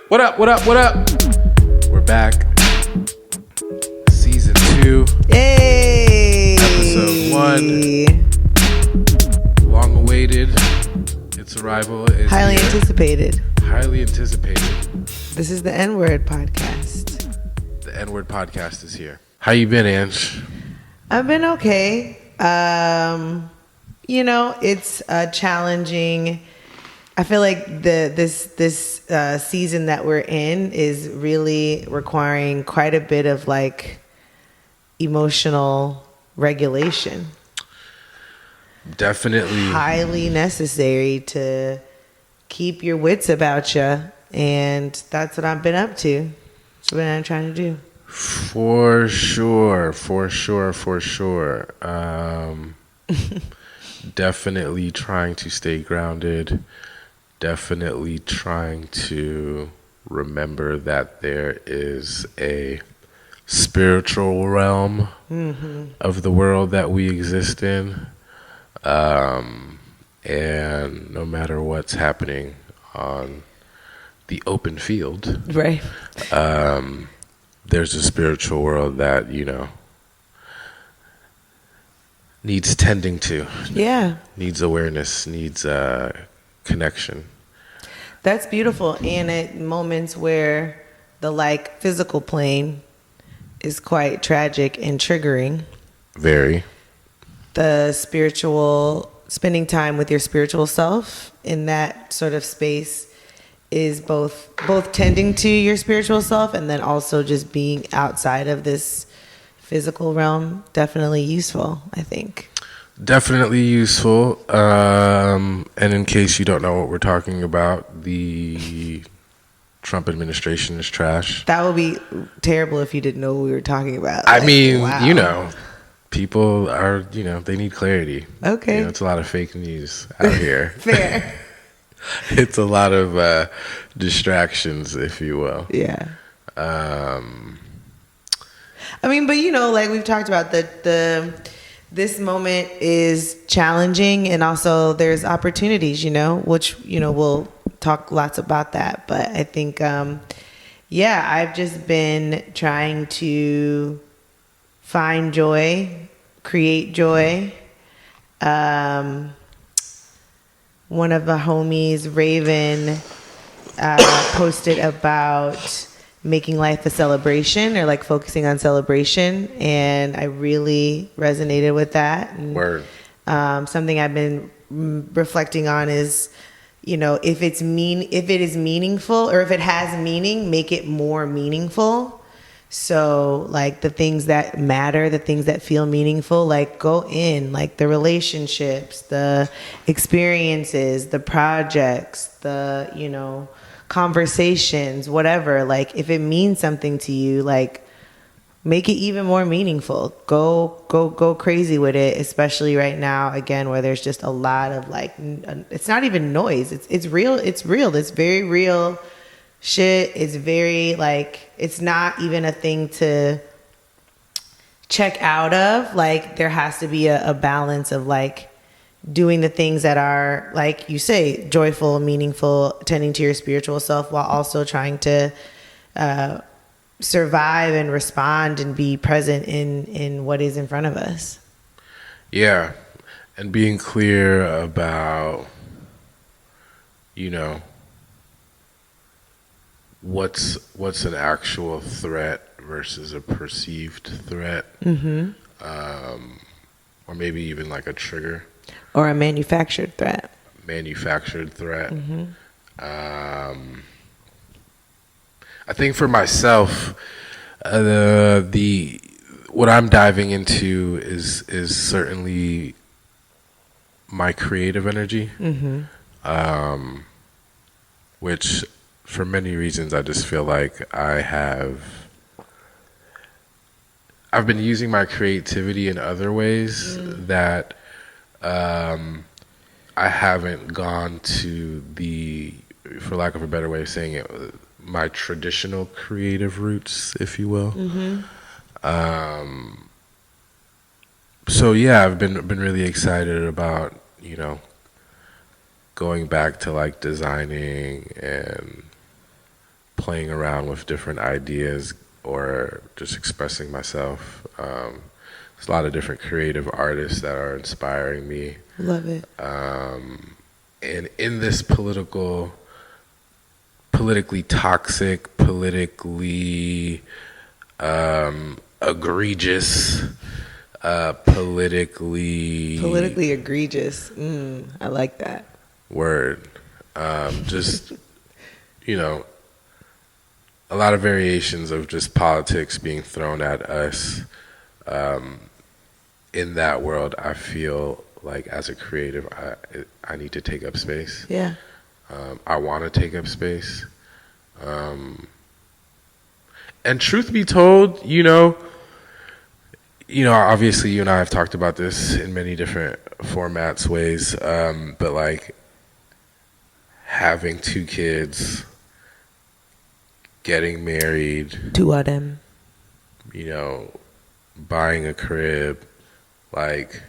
What up? We're back. Season 2. Yay! Episode 1. Long awaited. Its arrival is highly here. anticipated. Highly anticipated. This is the N-Word podcast. The N-Word podcast is here. How you been, Ange? I've been okay. It's challenging. I feel like this season that we're in is really requiring quite a bit of like emotional regulation. Definitely. Highly necessary to keep your wits about you, and that's what I've been up to. That's what I'm trying to do. For sure. Definitely trying to stay grounded. Definitely trying to remember that there is a spiritual realm of the world that we exist in. And no matter what's happening on the open field, Right. There's a spiritual world that, needs tending to. Yeah. Needs awareness, needs connection. That's beautiful. And at moments where the like physical plane is quite tragic and triggering. Very. The spiritual, spending time with your spiritual self in that sort of space is both tending to your spiritual self and then also just being outside of this physical realm. Definitely useful, I think. Definitely useful. And in case you don't know what we're talking about, the Trump administration is trash. That would be terrible if you didn't know what we were talking about. I mean, wow. people are, they need clarity. Okay. It's a lot of fake news out here. Fair. It's a lot of distractions, if you will. Yeah. I mean, but like we've talked about, this moment is challenging, and also there's opportunities, which we'll talk lots about that. But I think, I've just been trying to find joy, create joy. One of the homies, Raven, posted about making life a celebration, or like focusing on celebration, and I really resonated with that. And, Word. Something I've been reflecting on is, if it is meaningful, or if it has meaning, make it more meaningful. So like the things that matter, the things that feel meaningful, like go in, like the relationships, the experiences, the projects, the, conversations, whatever. Like if it means something to you, like make it even more meaningful. Go crazy with it, especially right now, again, where there's just a lot of like, it's not even noise. It's real. It's very real shit. It's very like, it's not even a thing to check out of. Like there has to be a balance of like doing the things that are, like you say, joyful, meaningful, tending to your spiritual self, while also trying to survive and respond and be present in what is in front of us. Yeah. And being clear about, what's an actual threat versus a perceived threat. Or maybe even like a trigger. Or a manufactured threat. I think for myself, what I'm diving into is certainly my creative energy, which for many reasons I just feel like I've been using my creativity in other ways that I haven't gone to for lack of a better way of saying it, my traditional creative roots, if you will. So yeah, I've been really excited about, going back to like designing and playing around with different ideas or just expressing myself. There's a lot of different creative artists that are inspiring me. Love it. And in this politically toxic, politically egregious, politically egregious. I like that word. Just a lot of variations of just politics being thrown at us. In that world, I feel like as a creative, I need to take up space. Yeah. I want to take up space. And truth be told, obviously you and I have talked about this in many different formats, ways, but like having 2 kids, getting married, 2 of them, buying a crib, like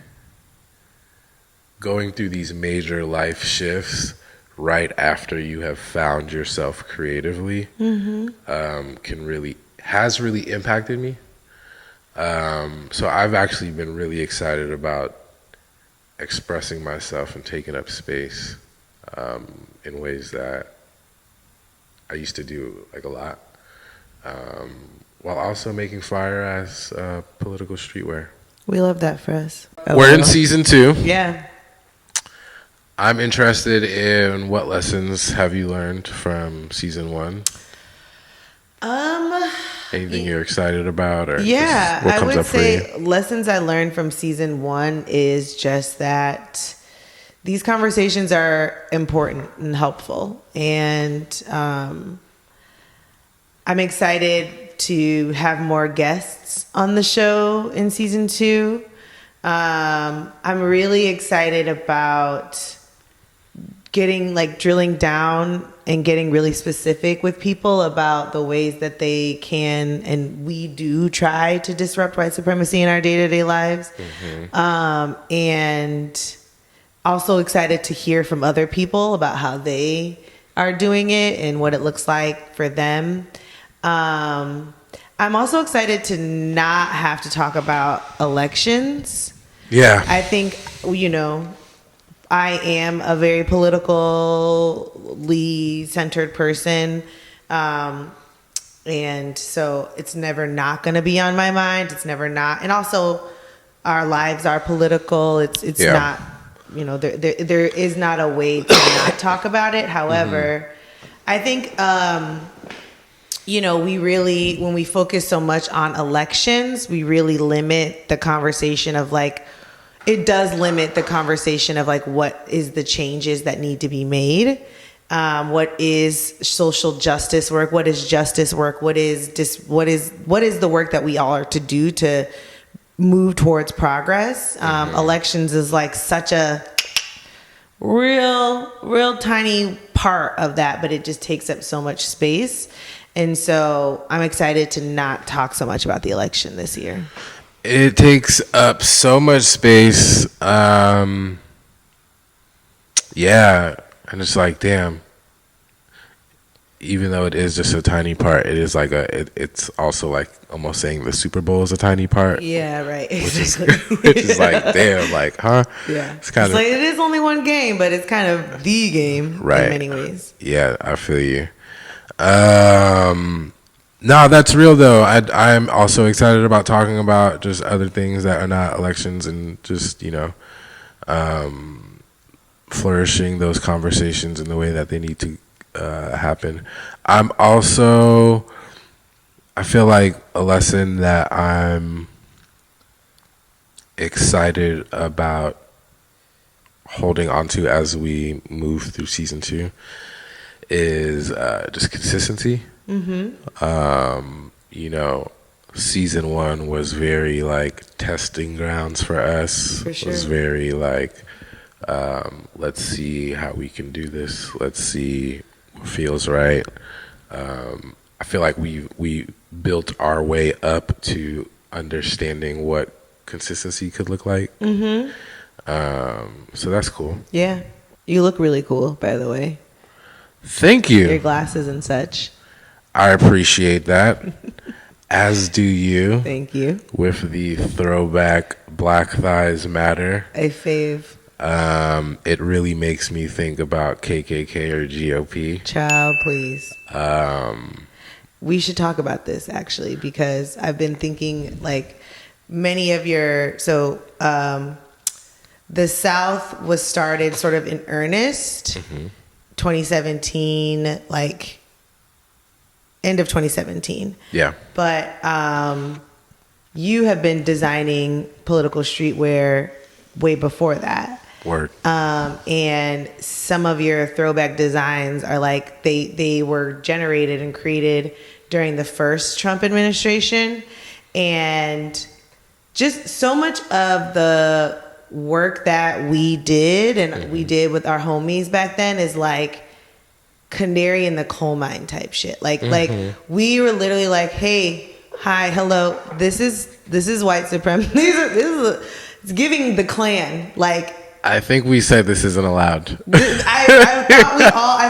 going through these major life shifts right after you have found yourself creatively has really impacted me. So I've actually been really excited about expressing myself and taking up space in ways that I used to do like a lot, while also making fire ass political streetwear. We love that for us. We're in season 2. Yeah. I'm interested in what lessons have you learned from season 1? Anything you're excited about, or yeah, what I comes would up say for you? lessons I learned from season 1 is just that these conversations are important and helpful, and I'm excited to have more guests on the show in season 2. I'm really excited about drilling down and getting really specific with people about the ways that they can, and we do try to disrupt white supremacy in our day-to-day lives. And also excited to hear from other people about how they are doing it and what it looks like for them. I'm also excited to not have to talk about elections. Yeah. I think, I am a very politically centered person. And so it's never not going to be on my mind. It's never not. And also our lives are political. It's not, there is not a way to not talk about it. However, I think, we really, when we focus so much on elections, we really limit the conversation of it does limit the conversation of what is the changes that need to be made. What is social justice work? What is justice work? What is the work that we all are to do to move towards progress? Elections is such a real tiny part of that, but it just takes up so much space. And so I'm excited to not talk so much about the election this year. It takes up so much space. Yeah. And it's damn. Even though it is just a tiny part, it is it's also almost saying the Super Bowl is a tiny part. Yeah, right. Exactly. Which is damn, huh? Yeah. It's kind of it is only one game, but it's kind of the game in many ways. Yeah, I feel you. No, that's real though. I'm also excited about talking about just other things that are not elections and just flourishing those conversations in the way that they need to happen. I feel like a lesson that I'm excited about holding on to as we move through season 2 is just consistency. Season 1 was very testing grounds for us. For sure. It was very let's see how we can do this. Let's see what feels right. I feel like we built our way up to understanding what consistency could look like. So that's cool. Yeah. You look really cool, by the way. Thank Your you. glasses and such. I appreciate that. As do you. Thank you. With the throwback Black Thighs Matter. A fave. It really makes me think about KKK or GOP. Child, please. We should talk about this actually, because I've been thinking like many of your the South was started sort of in earnest 2017, like end of 2017. Yeah. But you have been designing political streetwear way before that. Word. And some of your throwback designs are like they were generated and created during the first Trump administration, and just so much of the work that we did and we did with our homies back then is like canary in the coal mine type shit. Like we were literally like, hey, hi, hello, this is white supremacy. It's giving the Klan like. I think we said this isn't allowed. I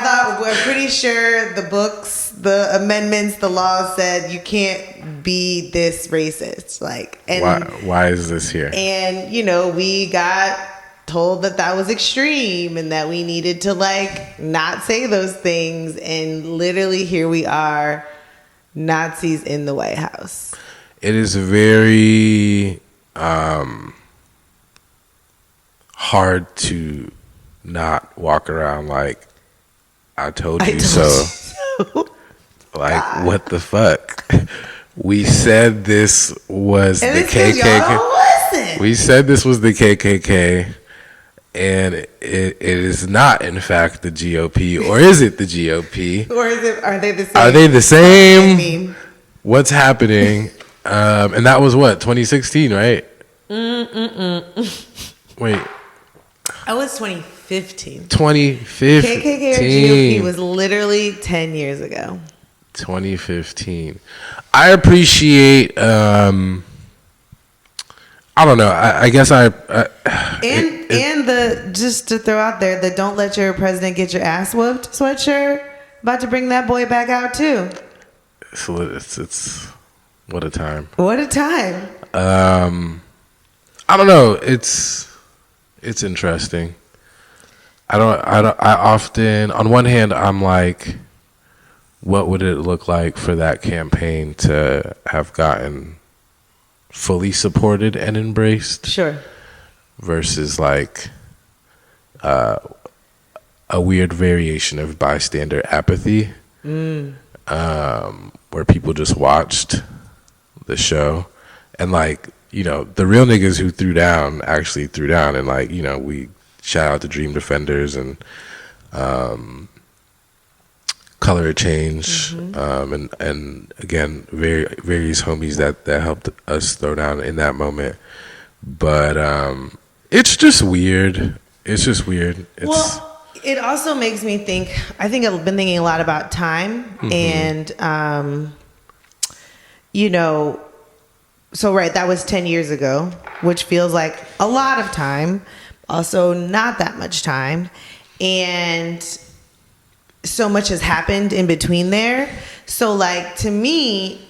thought we're pretty sure the books, the amendments, the laws said you can't be this racist. Like, and why is this here? And we got told that was extreme and that we needed to like not say those things. And literally, here we are, Nazis in the White House. It is very hard to not walk around like I told you so. Like, God. What the fuck? We said this was the KKK. We said this was the KKK, and it is not, in fact, the GOP. Or is it the GOP? Or is it? Are they the same? Are they the same? What's happening? And that was what, 2016, right? Wait. I was 2015. 2015. KKK or GOP was literally 10 years ago. 2015. I appreciate. I don't know. I guess I. And the just to throw out there, the "Don't let your president get your ass whooped" sweatshirt. About to bring that boy back out too. So it's what a time. What a time. I don't know. It's interesting. I often, on one hand, I'm like, what would it look like for that campaign to have gotten fully supported and embraced? Sure. Versus like a weird variation of bystander apathy, where people just watched the show and like, the real niggas who threw down actually threw down, and like, we shout out to Dream Defenders and Color of Change, and again, various homies that helped us throw down in that moment. But it's just weird. Well, it also makes me think. I think I've been thinking a lot about time, and So right, that was 10 years ago, which feels like a lot of time, also not that much time. And so much has happened in between there. So like, to me,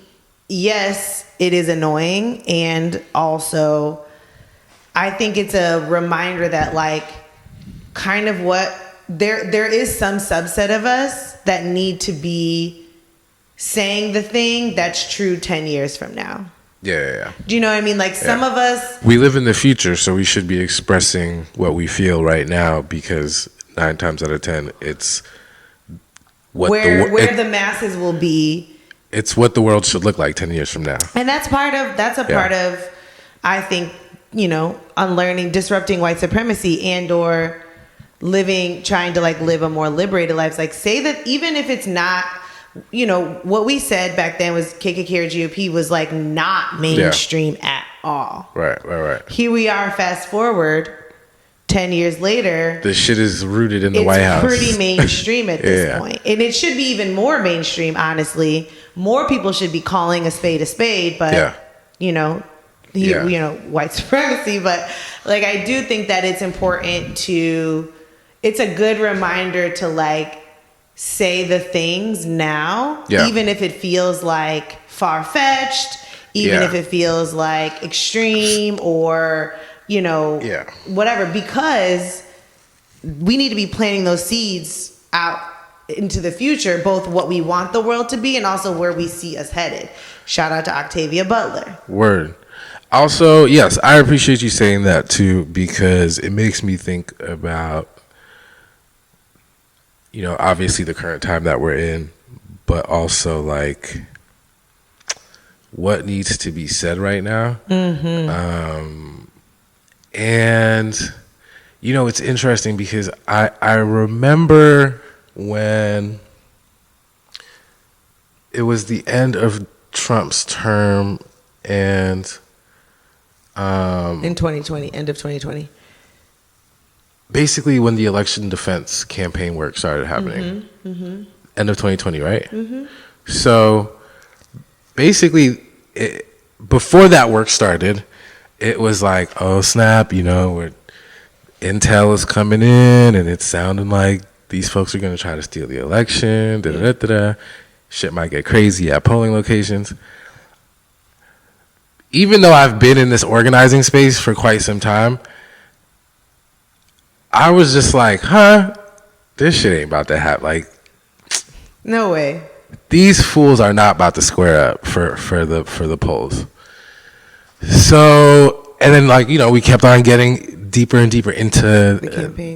yes, it is annoying. And also I think it's a reminder that like kind of what there is some subset of us that need to be saying the thing that's true 10 years from now. Yeah. Do you know what I mean? Like some of us... We live in the future, so we should be expressing what we feel right now, because 9 times out of 10, it's what where the masses will be. It's what the world should look like 10 years from now. And that's part of, I think, unlearning, disrupting white supremacy and or trying to like live a more liberated life. Like say that even if it's not... what we said back then was KKK or GOP was like not mainstream at all. Right. Here we are, fast forward 10 years later. This shit is rooted in the White House. It's pretty mainstream at this point. And it should be even more mainstream, honestly. More people should be calling a spade, but, white supremacy. But like, I do think that it's important to it's a good reminder to like say the things now, Yeah. even if it feels like far-fetched, even Yeah. if it feels like extreme or, you know, Yeah. whatever, because we need to be planting those seeds out into the future, both what we want the world to be and also where we see us headed. Shout out to Octavia Butler. Word. Also, yes, I appreciate you saying that too, because it makes me think about, you know, obviously the current time that we're in, but also like what needs to be said right now. And, you know, it's interesting because I remember when it was the end of Trump's term and In 2020, end of 2020. basically when the election defense campaign work started happening. End of 2020, right? So basically, before that work started, it was like, oh snap, you know, intel is coming in and it's sounding like these folks are going to try to steal the election. Shit might get crazy at polling locations. Even though I've been in this organizing space for quite some time, I was just like, huh, this shit ain't about to happen. Like, No way. these fools are not about to square up for the polls. So, and then like, you know, we kept on getting deeper and deeper into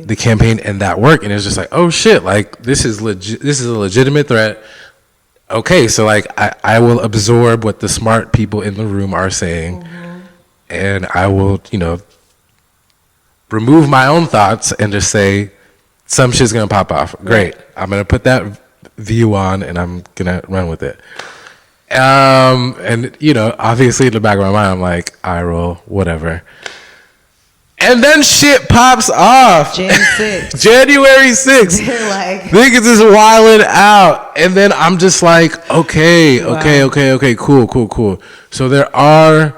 the campaign and that work, and it's just like, oh shit, like this is legit. This is a legitimate threat. Okay, so like I will absorb what the smart people in the room are saying, and I will, you know, remove my own thoughts and just say some shit's gonna pop off. Great, I'm gonna put that view on and I'm gonna run with it. And you know, obviously in the back of my mind, I'm like, I roll, whatever. And then shit pops off. January 6th. They're like, Niggas is wilding out. And then I'm just like, okay, cool. So there are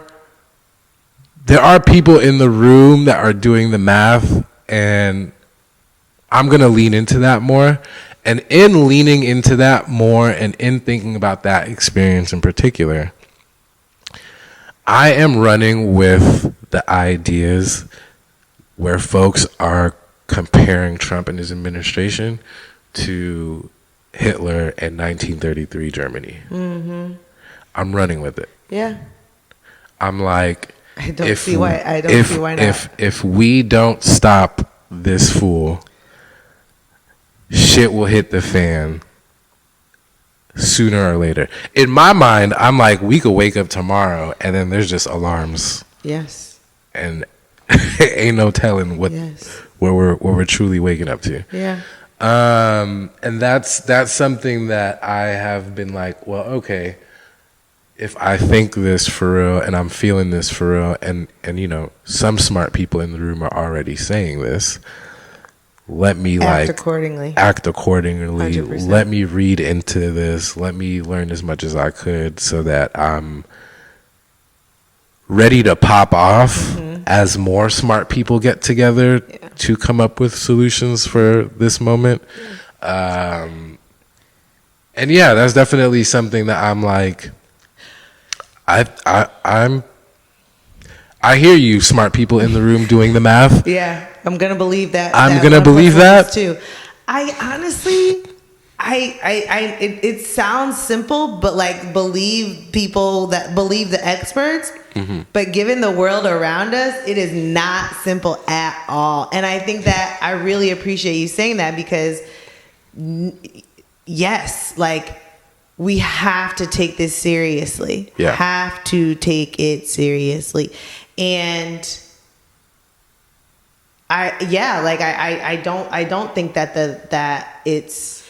people in the room that are doing the math, and I'm going to lean into that more. And in leaning into that more and in thinking about that experience in particular, I am running with the ideas where folks are comparing Trump and his administration to Hitler and 1933 Germany. I'm running with it. yeah. I'm like, I don't see why not. If we don't stop this fool, shit will hit the fan sooner or later. In my mind, I'm like, we could wake up tomorrow and then there's just alarms. Yes. And ain't no telling where we're truly waking up to. Yeah. And that's something that I have been like, well, okay, if I think this for real and I'm feeling this for real, and you know, some smart people in the room are already saying this, let me Act accordingly. 100%. Let me read into this. Let me learn as much as I could so that I'm ready to pop off as more smart people get together to come up with solutions for this moment. And yeah, that's definitely something that I'm like, I hear you, smart people in the room doing the math. Yeah, I'm gonna believe that. I'm gonna believe that too. I honestly, it sounds simple, but like believe people that believe the experts. But given the world around us, it is not simple at all. And I think that I really appreciate you saying that because, yes, like we have to take this seriously. Yeah. Have to take it seriously. And I don't think that it's,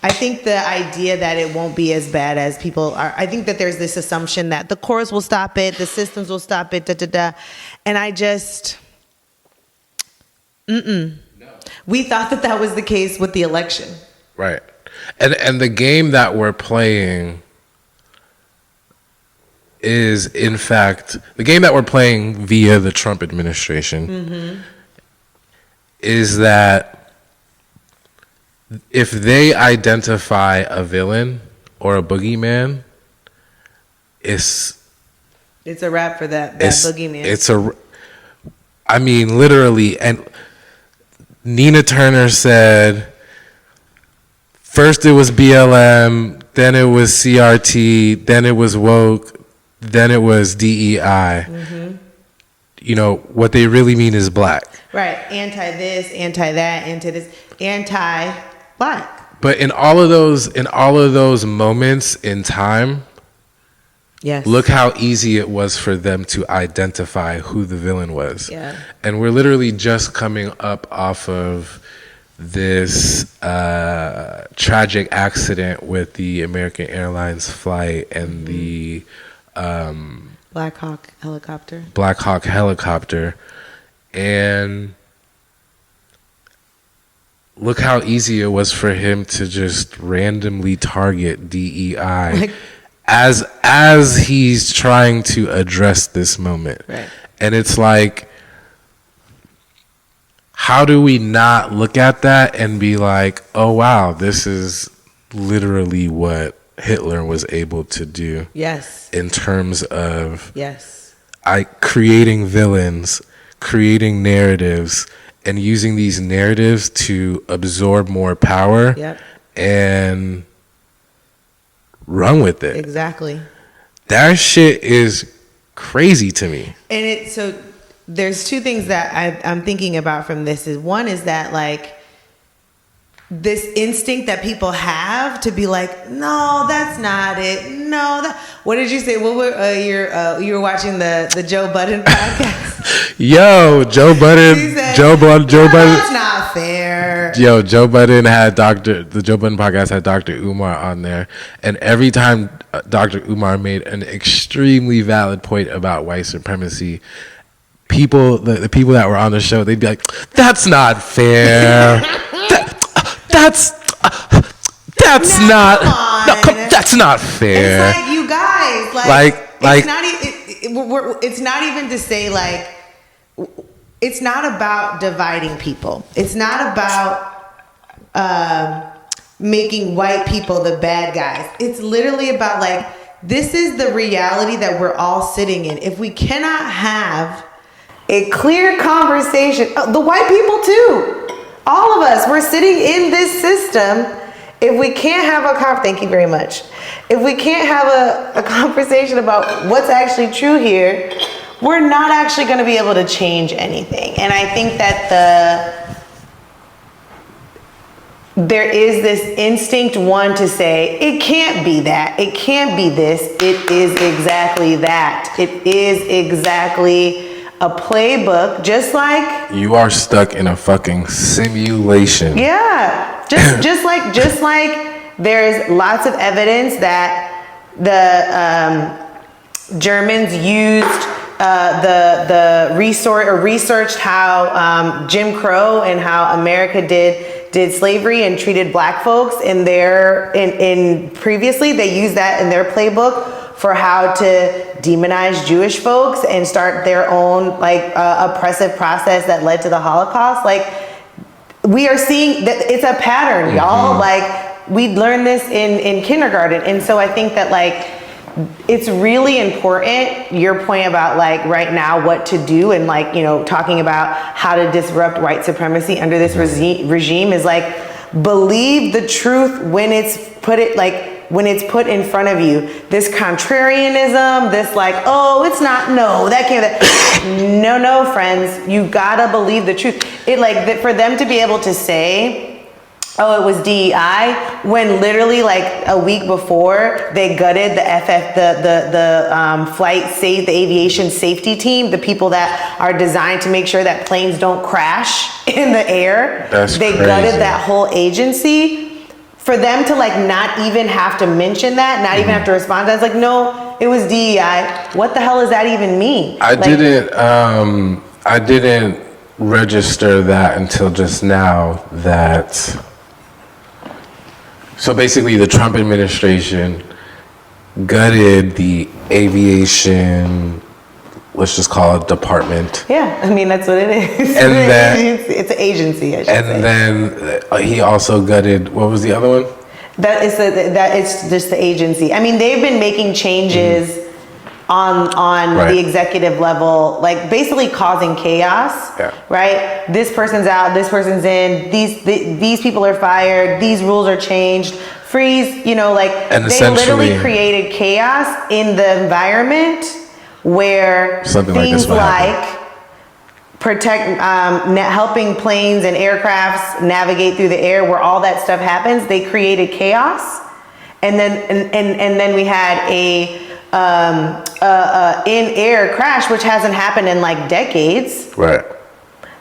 I think the idea that it won't be as bad as people are, I think that there's this assumption that the courts will stop it, the systems will stop it, and I just, we thought that was the case with the election. Right. And the game that we're playing is, in fact, the game that we're playing via the Trump administration is that if they identify a villain or a boogeyman, it's a wrap for that boogeyman. I mean, literally. And Nina Turner said, first it was BLM, then it was CRT, then it was woke, then it was DEI. Mm-hmm. You know, what they really mean is black. Right. Anti this, anti that, anti this, anti black. But in all of those moments in time, yes, look how easy it was for them to identify who the villain was. Yeah. And we're literally just coming up off of this tragic accident with the American Airlines flight and the Black Hawk helicopter. And look how easy it was for him to just randomly target DEI as he's trying to address this moment. Right. And it's like, how do we not look at that and be like, oh wow, this is literally what Hitler was able to do? Yes. In terms of creating villains, creating narratives, and using these narratives to absorb more power and run with it. Exactly. That shit is crazy to me. And so there's two things that I'm thinking about from this. One is that, like, this instinct that people have to be like, no, that's not it. No, what did you say? What were you were watching the Joe Budden podcast? Yo, Joe Budden. That's not fair. Yo, Joe Budden the Joe Budden podcast had Dr. Umar on there, and every time Dr. Umar made an extremely valid point about white supremacy, the people that were on the show, they'd be like, that's not fair. That's not fair. It's like, you guys, it's not even to say, like, it's not about dividing people. It's not about making white people the bad guys. It's literally about, like, this is the reality that we're all sitting in. If we cannot have a clear conversation, the white people too, all of us, we're sitting in this system. If we can't have thank you very much. If we can't have a conversation about what's actually true here, we're not actually going to be able to change anything. And I think that there is this instinct, one, to say, it can't be that. It can't be this. It is exactly that. It is exactly a playbook, just like you are stuck in a fucking simulation. Yeah, just like there's lots of evidence that the Germans used researched how Jim Crow and how America did slavery and treated black folks in previously. They used that in their playbook for how to demonize Jewish folks and start their own oppressive process that led to the Holocaust. Like, we are seeing that it's a pattern, y'all. Like, we learned this in kindergarten. And so I think that, like, it's really important, your point about, like, right now what to do, and, like, you know, talking about how to disrupt white supremacy under this regime is, like, believe the truth when it's put in front of you. This contrarianism, this, like, oh, it's not, no, that can't, no, friends, you gotta believe the truth. For them to be able to say, oh, it was DEI, when literally, like, a week before, they gutted the aviation safety team, the people that are designed to make sure that planes don't crash in the air. They gutted that whole agency. For them to, like, not even have to mention that, not even have to respond to that, it's like, no, it was DEI. What the hell does that even mean? I didn't register that until just now. So basically, the Trump administration gutted the aviation let's just call it department. Yeah, I mean that's what it is. And then it's an agency, I should say. And then he also gutted. What was the other one? That it's just the agency. I mean, they've been making changes on Right. the executive level, like basically causing chaos. Yeah. Right. This person's out. This person's in. These people are fired. These rules are changed. Freeze. You know, like And they literally created chaos in the environment where Something like things this would happen. protect, helping planes and aircrafts navigate through the air, where all that stuff happens. They created chaos, and then we had a in-air crash, which hasn't happened in like decades. Right.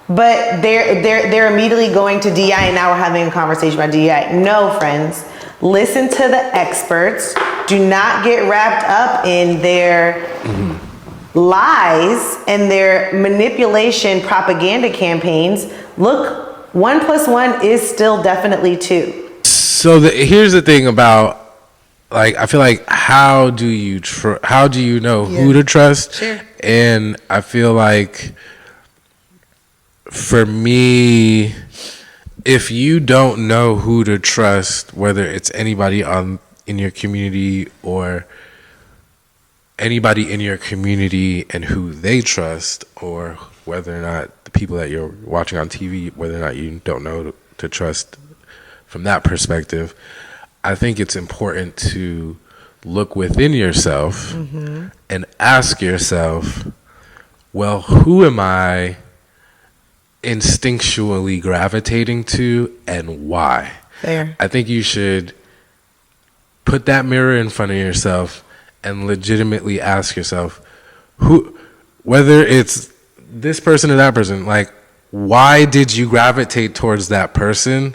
But they're immediately going to DI, and now we're having a conversation about DI. No, friends, listen to the experts. Do not get wrapped up in their lies and their manipulation propaganda campaigns. Look, 1 + 1 is still definitely 2. So here's the thing about, like, I feel like how do you know who to trust? Sure. And I feel like for me, if you don't know who to trust, whether it's anybody in your community or anybody in your community and who they trust, or whether or not the people that you're watching on TV, whether or not you don't know to trust from that perspective, I think it's important to look within yourself and ask yourself, well, who am I instinctually gravitating to and why? Fair. I think you should put that mirror in front of yourself and legitimately ask yourself, whether it's this person or that person, like, why did you gravitate towards that person?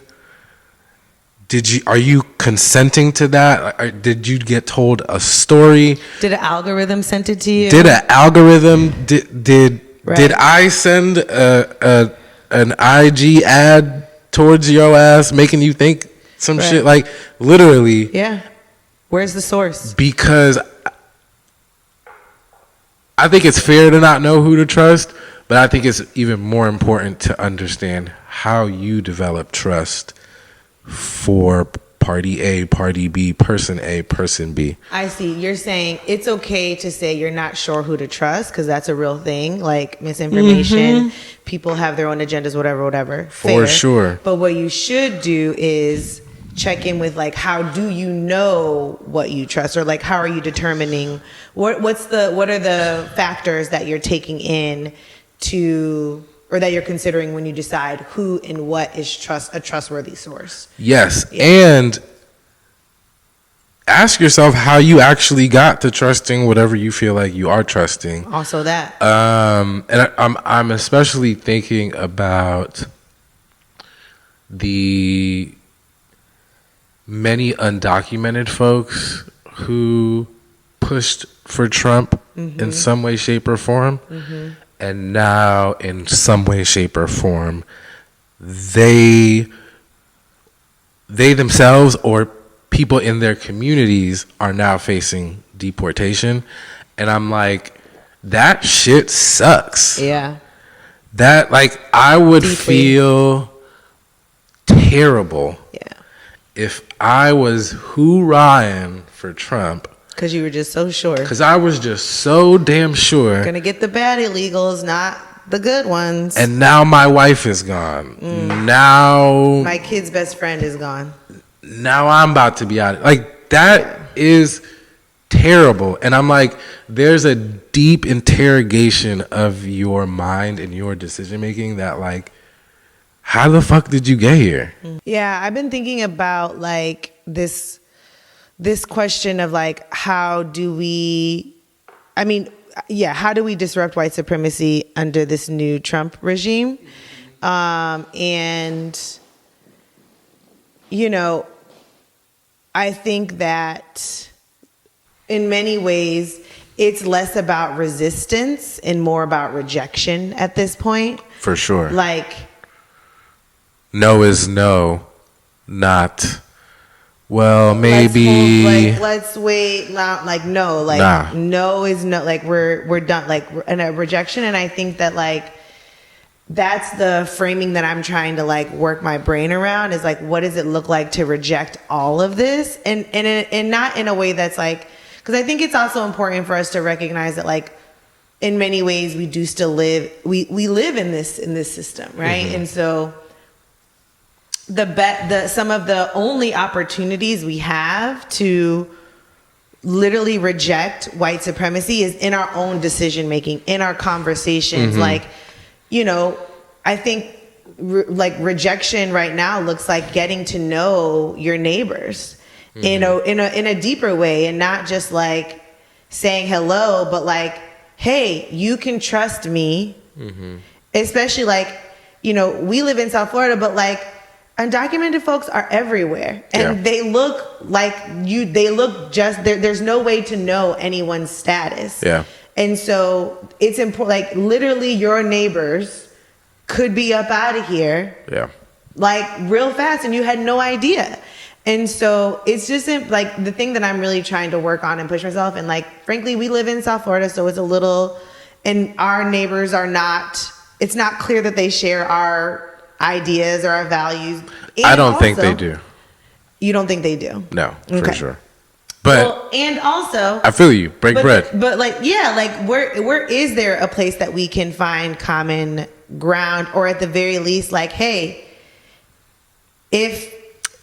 Are you consenting to that? Did you get told a story? Did an algorithm send it to you? Did an algorithm did Right. I send an IG ad towards your ass making you think some Right. shit? Like, literally. Yeah. Where's the source? Because I think it's fair to not know who to trust, but I think it's even more important to understand how you develop trust for party A, party B, person A, person B. I see. You're saying it's okay to say you're not sure who to trust, because that's a real thing, like misinformation. People have their own agendas, whatever. For sure. But what you should do is check in with, like, how do you know what you trust, or like how are you determining what are the factors that you're taking in to, or that you're considering when you decide who and what is a trustworthy source. Yes, Yeah. and ask yourself how you actually got to trusting whatever you feel like you are trusting. Also that. And I'm especially thinking about the many undocumented folks who pushed for Trump in some way, shape, or form. And now, in some way, shape, or form, they themselves or people in their communities are now facing deportation. And I'm like, that shit sucks. Yeah. That, like, I would Deeply. feel terrible Yeah. if I was hoorahing for Trump, Because you were just so sure. because I was just so damn sure. Gonna get the bad illegals, not the good ones. And now my wife is gone. Now My kid's best friend is gone. now I'm about to be out. Like, that is terrible. And I'm like, there's a deep interrogation of your mind and your decision making that, like, how the fuck did you get here? Yeah, I've been thinking about, like, this question of, like, how do we disrupt white supremacy under this new Trump regime? And, you know, I think that in many ways it's less about resistance and more about rejection at this point. For sure. Like, No is no, not well, maybe. Let's wait. Like no, like Nah. no is no. Like we're done. Like in a rejection, and I think that like that's the framing that I'm trying to like work my brain around is like what does it look like to reject all of this, and not in a way that's like, because I think it's also important for us to recognize that like in many ways we do still live we live in this system, right? Mm-hmm. And so some of the only opportunities we have to literally reject white supremacy is in our own decision making, in our conversations. Mm-hmm. Like, you know, I think like rejection right now looks like getting to know your neighbors Mm-hmm. in a deeper way, and not just like saying hello, but like, hey, you can trust me. Mm-hmm. Especially like, you know, we live in South Florida, but like undocumented folks are everywhere, and Yeah. they look like you. They look just there's no way to know anyone's status. Yeah. And so it's important. Like literally, your neighbors could be up out of here, Yeah. like real fast, and you had no idea. And so it's just like the thing that I'm really trying to work on and push myself. And like, frankly, we live in South Florida, so it's a little, and our neighbors are not. It's not clear that they share our ideas or our values. And I don't think also- they do. You don't think they do? No, for Okay. sure. But Well, and also, I feel you. Break bread. But like, yeah, like where is there a place that we can find common ground, or at the very least, like, hey, if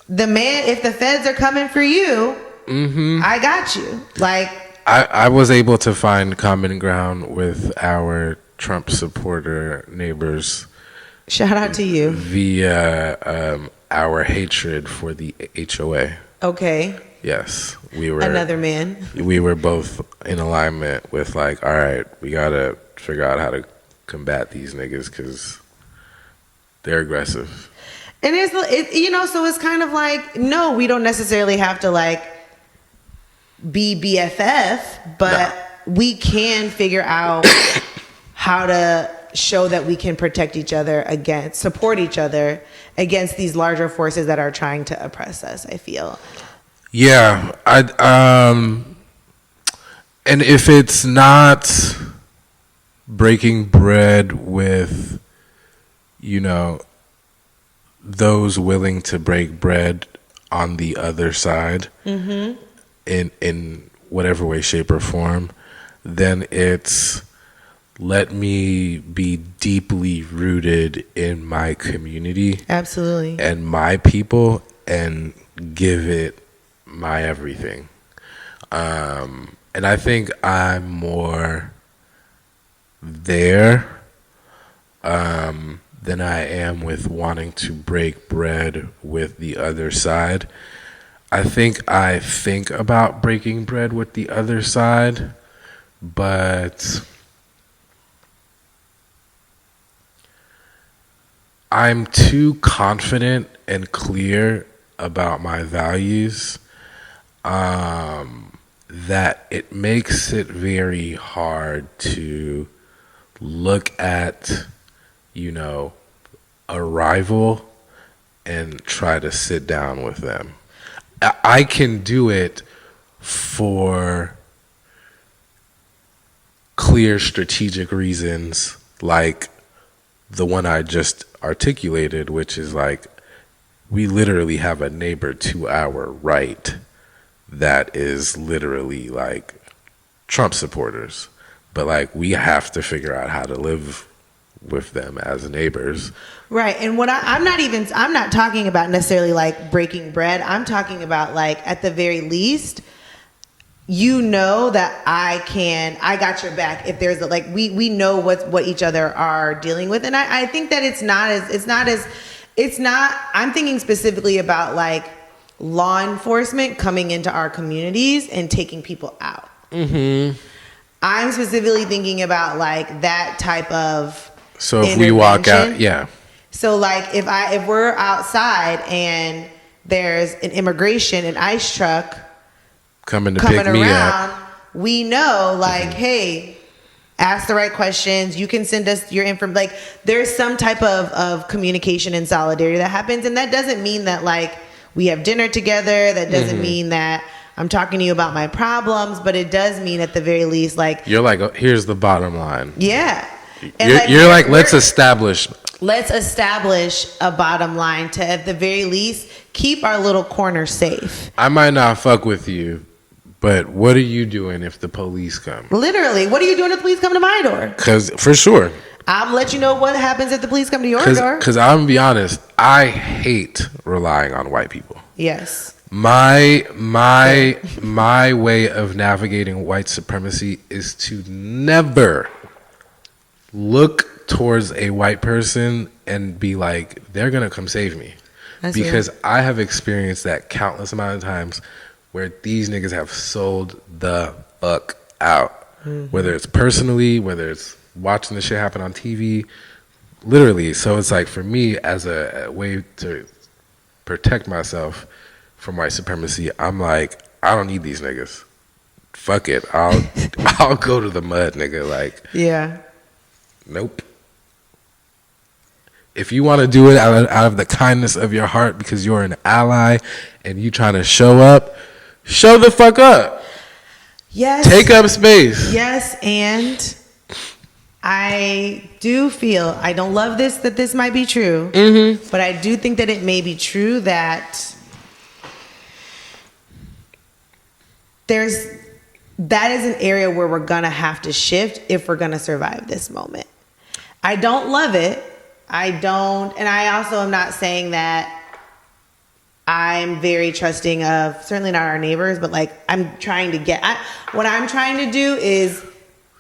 the feds are coming for you, I got you. Like, I was able to find common ground with our Trump supporter neighbors shout out to you. via our hatred for the HOA. Okay, Yes, we were another man. We were both in alignment with like, all right, we gotta figure out how to combat these niggas because they're aggressive. And you know, so it's kind of like, no, we don't necessarily have to like be BFF, but we can figure out how to show that we can protect each other support each other against these larger forces that are trying to oppress us, I feel. Yeah, and if it's not breaking bread with, you know, those willing to break bread on the other side, in whatever way, shape, or form, then it's let me be deeply rooted in my community Absolutely. and my people and give it my everything. And I think I'm more there than I am with wanting to break bread with the other side. I think about breaking bread with the other side, but I'm too confident and clear about my values that it makes it very hard to look at, you know, a rival and try to sit down with them. I can do it for clear strategic reasons, like the one I just articulated, which is like, we literally have a neighbor to our right that is literally like Trump supporters, but like we have to figure out how to live with them as neighbors. Right. And what I'm not talking about necessarily like breaking bread. I'm talking about like, at the very least, you know that I got your back if there's like, we know what each other are dealing with. And I think that I'm thinking specifically about like law enforcement coming into our communities and taking people out. Mm-hmm. I'm specifically thinking about like that type of So if we walk out, yeah. So like if we're outside and there's an ICE truck coming pick me around, up, we know like, hey, ask the right questions. You can send us your information. Like there's some type of communication and solidarity that happens. And that doesn't mean that like we have dinner together. That doesn't mean that I'm talking to you about my problems, but it does mean at the very least, like, you're like, oh, here's the bottom line. yeah. And you're like, let's establish a bottom line to, at the very least, keep our little corner safe. I might not fuck with you, but what are you doing if the police come? Literally, what are you doing if the police come to my door? Because for sure. I'll let you know what happens if the police come to your door. Because I'm gonna be honest, I hate relying on white people. Yes. My way of navigating white supremacy is to never look towards a white person and be like, they're gonna come save me. Because I have experienced that countless amount of times where these niggas have sold the fuck out. Whether it's personally, whether it's watching the shit happen on TV, literally. So it's like, for me, as a way to protect myself from white supremacy, I'm like, I don't need these niggas. Fuck it. I'll go to the mud, nigga. Like, yeah. Nope. If you want to do it out of the kindness of your heart because you're an ally and you trying to show up, show the fuck up. Yes. Take up space. Yes, and I do feel, I don't love this, that this might be true, but I do think that it may be true that that is an area where we're going to have to shift if we're going to survive this moment. I don't love it. And I also am not saying that I'm very trusting of, certainly not our neighbors, but like, I'm trying to what I'm trying to do is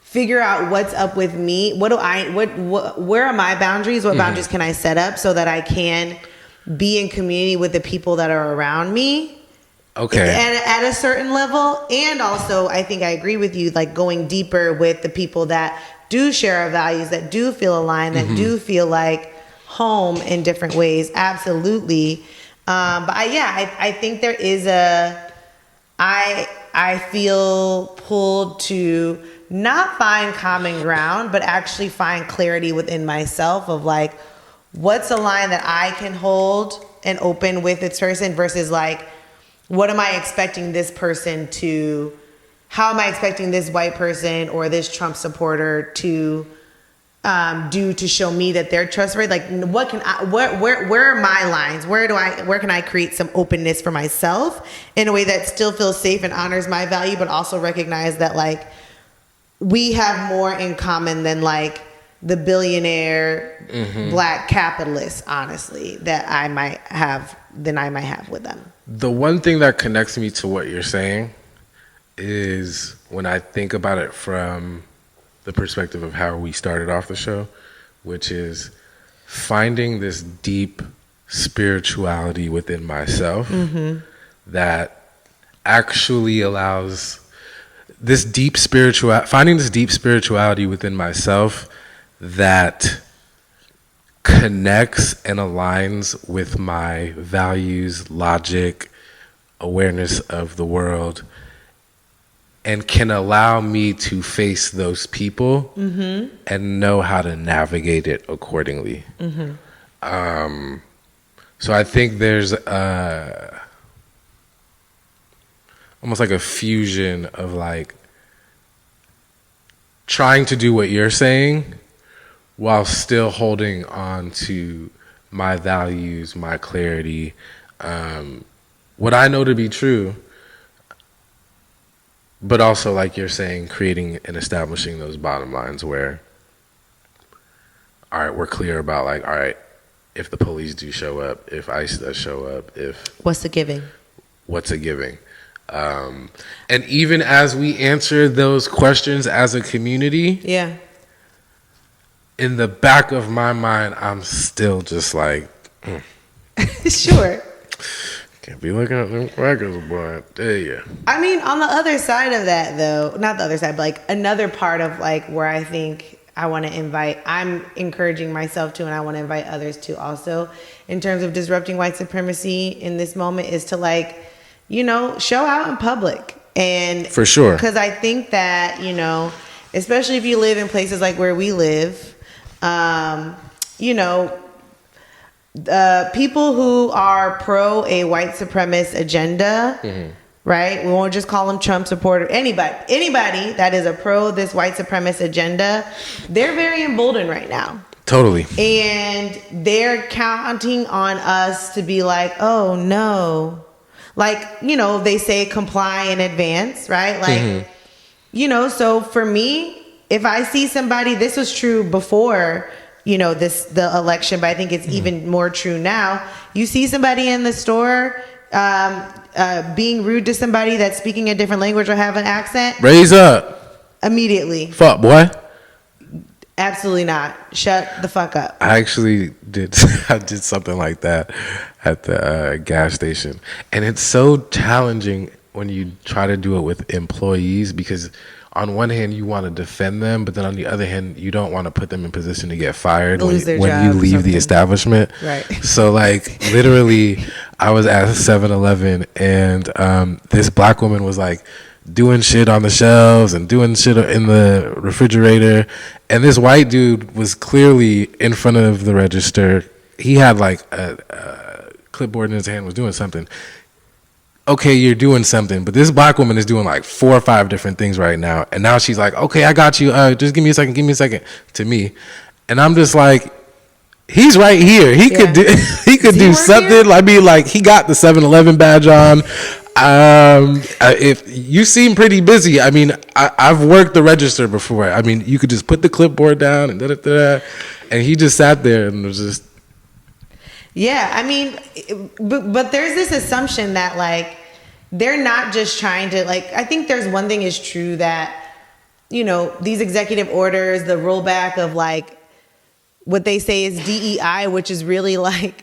figure out what's up with me. Where are my boundaries? What boundaries can I set up so that I can be in community with the people that are around me? Okay. And at a certain level. And also, I think I agree with you, like going deeper with the people that do share our values, that do feel aligned, that do feel like home in different ways. Absolutely. But I think there is I feel pulled to not find common ground, but actually find clarity within myself of like, what's a line that I can hold and open with this person versus like, what am I expecting this person to, how am I expecting this white person or this Trump supporter to do to show me that they're trustworthy? Like, what can I, where are my lines? Where can I create some openness for myself in a way that still feels safe and honors my value, but also recognize that like we have more in common than like the billionaire black capitalist, honestly, that I might have with them. The one thing that connects me to what you're saying is when I think about it from the perspective of how we started off the show, which is finding this deep spirituality within myself that actually allows finding this deep spirituality within myself that connects and aligns with my values, logic, awareness of the world, and can allow me to face those people and know how to navigate it accordingly. So I think there's almost like a fusion of like trying to do what you're saying while still holding on to my values, my clarity, what I know to be true, but also, like you're saying, creating and establishing those bottom lines where, all right, we're clear about like, all right, if the police do show up, if ICE does show up, what's a giving? And even as we answer those questions as a community, in the back of my mind, I'm still just like, Sure. Can't be looking at them crackers, boy. I tell you. I mean, on the other side of that, though, not the other side, but like another part of like where I think I want to I'm encouraging myself to, and I want to invite others to also, in terms of disrupting white supremacy in this moment, is to like, show out in public. And for sure. Because I think that, especially if you live in places like where we live, people who are pro a white supremacist agenda, right? We won't just call them Trump supporter. Anybody that is a pro this white supremacist agenda, they're very emboldened right now. Totally. And they're counting on us to be like, oh no. Like, you know, they say comply in advance, right? Like, you know, so for me, if I see somebody, this was true before, you know, the election, but I think it's even more true now. You see somebody in the store being rude to somebody that's speaking a different language or have an accent. Raise up. Immediately. Fuck, boy. Absolutely not. Shut the fuck up. I actually did something like that at the gas station. And it's so challenging when you try to do it with employees, because on one hand you want to defend them, but then on the other hand you don't want to put them in position to get fired when you leave the establishment. Right. So like literally I was at 7-Eleven and this black woman was like doing shit on the shelves and doing shit in the refrigerator, and this white dude was clearly in front of the register. He had like a clipboard in his hand, was doing something. Okay, you're doing something, but this black woman is doing like 4 or 5 different things right now, and now she's like, okay, I got you, just give me a second to me. And I'm just like, he's right here, he could do something here? I mean, like, he got the 7-Eleven badge on. If you seem pretty busy, I mean, I've worked the register before. I mean, you could just put the clipboard down and and he just sat there and was just. Yeah, I mean, but there's this assumption that like they're not just trying to like. I think there's one thing is true that, you know, these executive orders, the rollback of like what they say is DEI, which is really like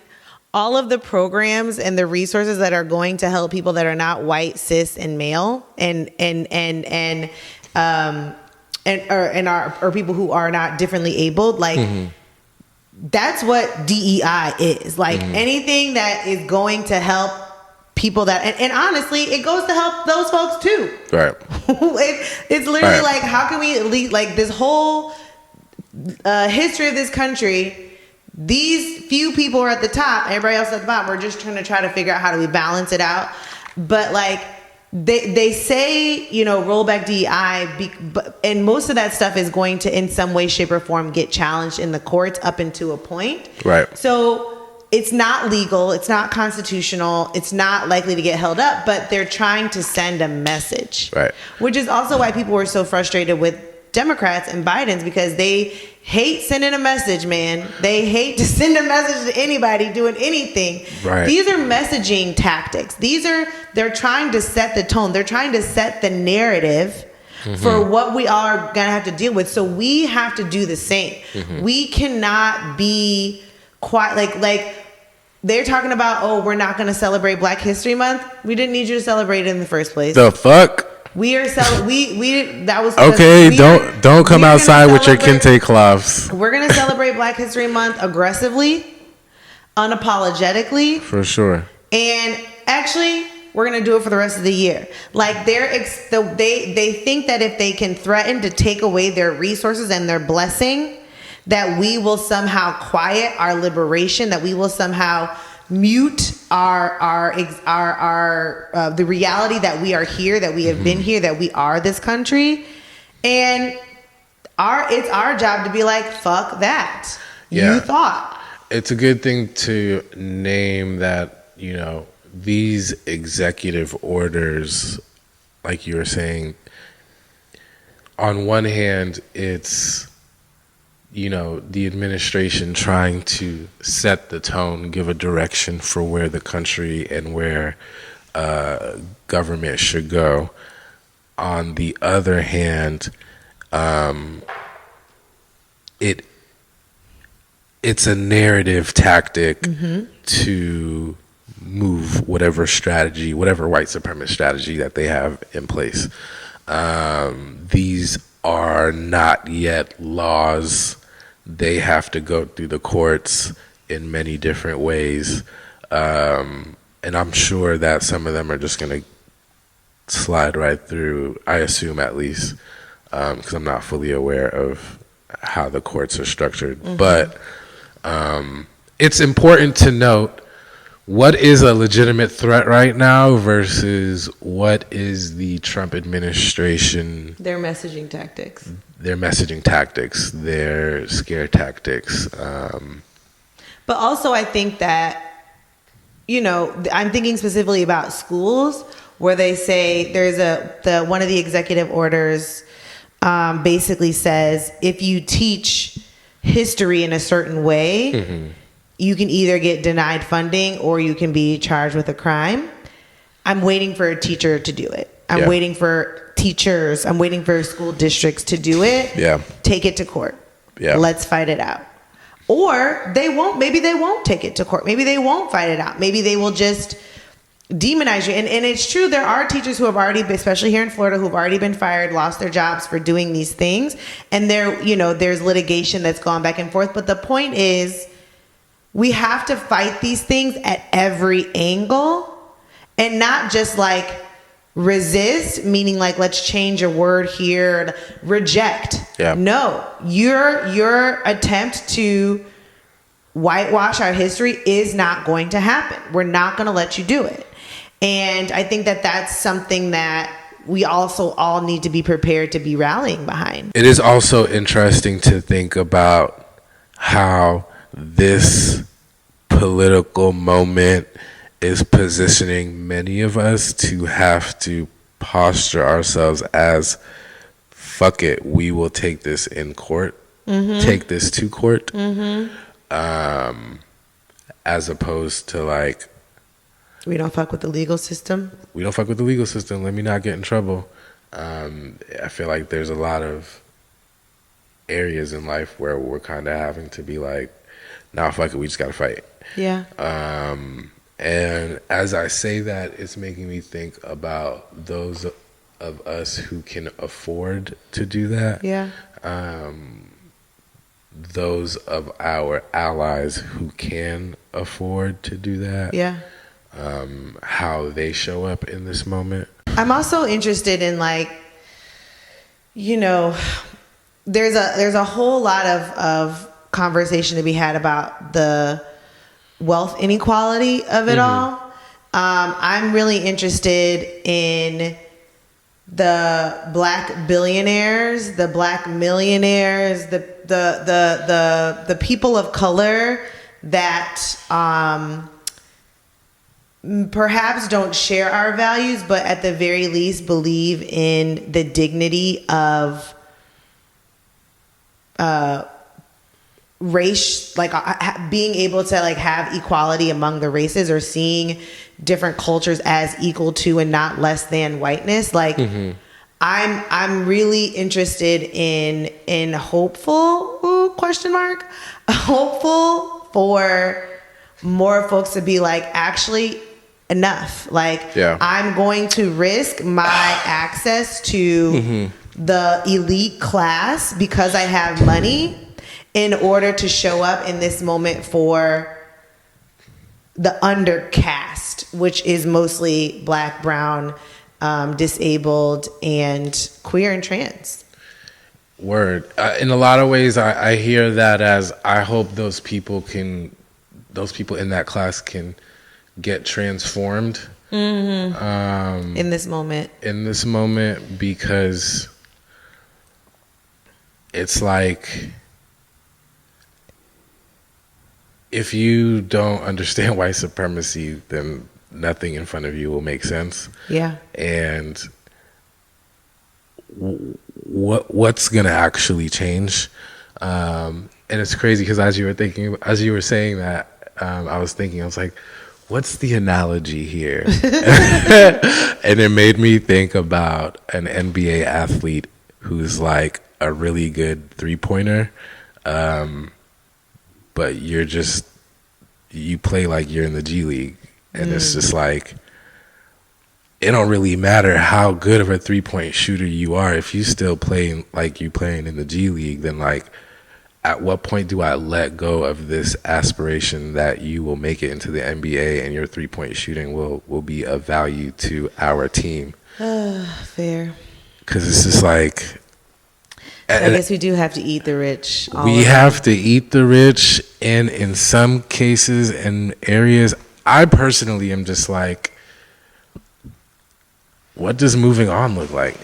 all of the programs and the resources that are going to help people that are not white, cis, and male, and are people who are not differently abled, like that's what DEI is. Like anything that is going to help people that, and honestly, it goes to help those folks too. Right. It's literally like, how can we at least, like, this whole history of this country, these few people are at the top, everybody else at the bottom. We're just trying to figure out how do we balance it out. But like they say, you know, roll back DEI, and most of that stuff is going to, in some way, shape, or form, get challenged in the courts up until a point. Right. So it's not legal, it's not constitutional, it's not likely to get held up, but they're trying to send a message. Right. Which is also why people were so frustrated with Democrats and Biden's, because they hate sending a message, man. They hate to send a message to anybody doing anything. Right. These are messaging tactics. They're trying to set the tone. They're trying to set the narrative for what we are going to have to deal with. So we have to do the same. We cannot be quite like they're talking about, oh, we're not going to celebrate Black History Month. We didn't need you to celebrate it in the first place. The fuck? We are that was okay. Don't come outside with your kente cloths. We're gonna celebrate Black History Month aggressively, unapologetically, for sure. And actually, we're gonna do it for the rest of the year. Like they think that if they can threaten to take away their resources and their blessing, that we will somehow quiet our liberation, that we will somehow mute the reality that we are here, that we have been here, that we are this country, and it's our job to be like, fuck that. Yeah. You thought. It's a good thing to name that, you know, these executive orders, like you were saying, on one hand, it's, you know, the administration trying to set the tone, give a direction for where the country and where government should go. On the other hand, it's a narrative tactic to move whatever strategy, whatever white supremacist strategy that they have in place. These are not yet laws. They have to go through the courts in many different ways. And I'm sure that some of them are just going to slide right through, I assume at least, because I'm not fully aware of how the courts are structured. But it's important to note what is a legitimate threat right now versus what is the Trump administration, Their messaging tactics, their scare tactics. But also, I think that, I'm thinking specifically about schools where they say there's one of the executive orders basically says if you teach history in a certain way, you can either get denied funding or you can be charged with a crime. I'm waiting for a teacher to do it. I'm waiting for teachers. I'm waiting for school districts to do it. Yeah. Take it to court. Yeah. Let's fight it out. Or they won't. Maybe they won't take it to court. Maybe they won't fight it out. Maybe they will just demonize you. And it's true. There are teachers who have already, especially here in Florida, who've already been fired, lost their jobs for doing these things. And there's litigation that's gone back and forth. But the point is, we have to fight these things at every angle and not just like resist, meaning like, let's change a word here, reject. Yeah. No, your attempt to whitewash our history is not going to happen. We're not going to let you do it. And I think that that's something that we also all need to be prepared to be rallying behind. It is also interesting to think about how this political moment is positioning many of us to have to posture ourselves as, fuck it, we will take this in court, take this to court, as opposed to like, we don't fuck with the legal system. We don't fuck with the legal system. Let me not get in trouble. I feel like there's a lot of areas in life where we're kind of having to be like, nah, fuck it, we just gotta fight. Yeah. And as I say that, it's making me think about those of us who can afford to do that. Yeah. Those of our allies who can afford to do that. Yeah. How they show up in this moment. I'm also interested in there's a whole lot of conversation to be had about the wealth inequality of it all. I'm really interested in the black billionaires, the black millionaires, the people of color that perhaps don't share our values, but at the very least believe in the dignity of race, like being able to like have equality among the races, or seeing different cultures as equal to and not less than whiteness. Like I'm really interested in hopeful hopeful for more folks to be like, actually enough. Like, I'm going to risk my access to the elite class because I have money in order to show up in this moment for the undercast, which is mostly black, brown, disabled, and queer and trans. Word. In a lot of ways, I hear that as, I hope those people in that class can get transformed in this moment, because it's like, if you don't understand white supremacy, then nothing in front of you will make sense. Yeah. And what's gonna actually change? And it's crazy because as you were saying that, I was like, what's the analogy here? And it made me think about an NBA athlete who's like a really good 3-pointer, but you play like you're in the G League, and it's just like, it don't really matter how good of a 3-point shooter you are. If you still playing like you playing in the G League, then like, at what point do I let go of this aspiration that you will make it into the NBA and your 3-point shooting will be of value to our team? Fair. Because it's just like, I guess we do have to eat the rich. We have to eat the rich, and in some cases and areas, I personally am just like, what does moving on look like?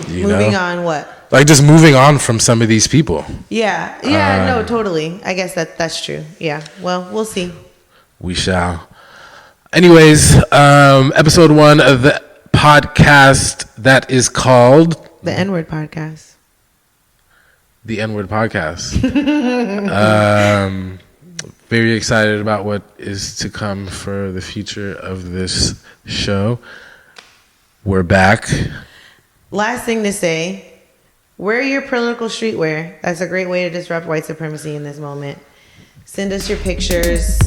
Moving on what? Like just moving on from some of these people. Yeah. No, totally. I guess that's true. Yeah. Well, we'll see. We shall. Anyways, episode 1 of the podcast that is called The N-Word Podcast. The N-Word Podcast. Very excited about what is to come for the future of this show. We're back. Last thing to say, wear your political streetwear. That's a great way to disrupt white supremacy in this moment. Send us your pictures.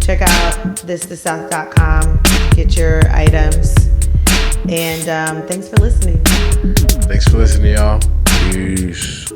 Check out thisthesouth.com. Get your items. And thanks for listening. Thanks for listening, y'all. Peace.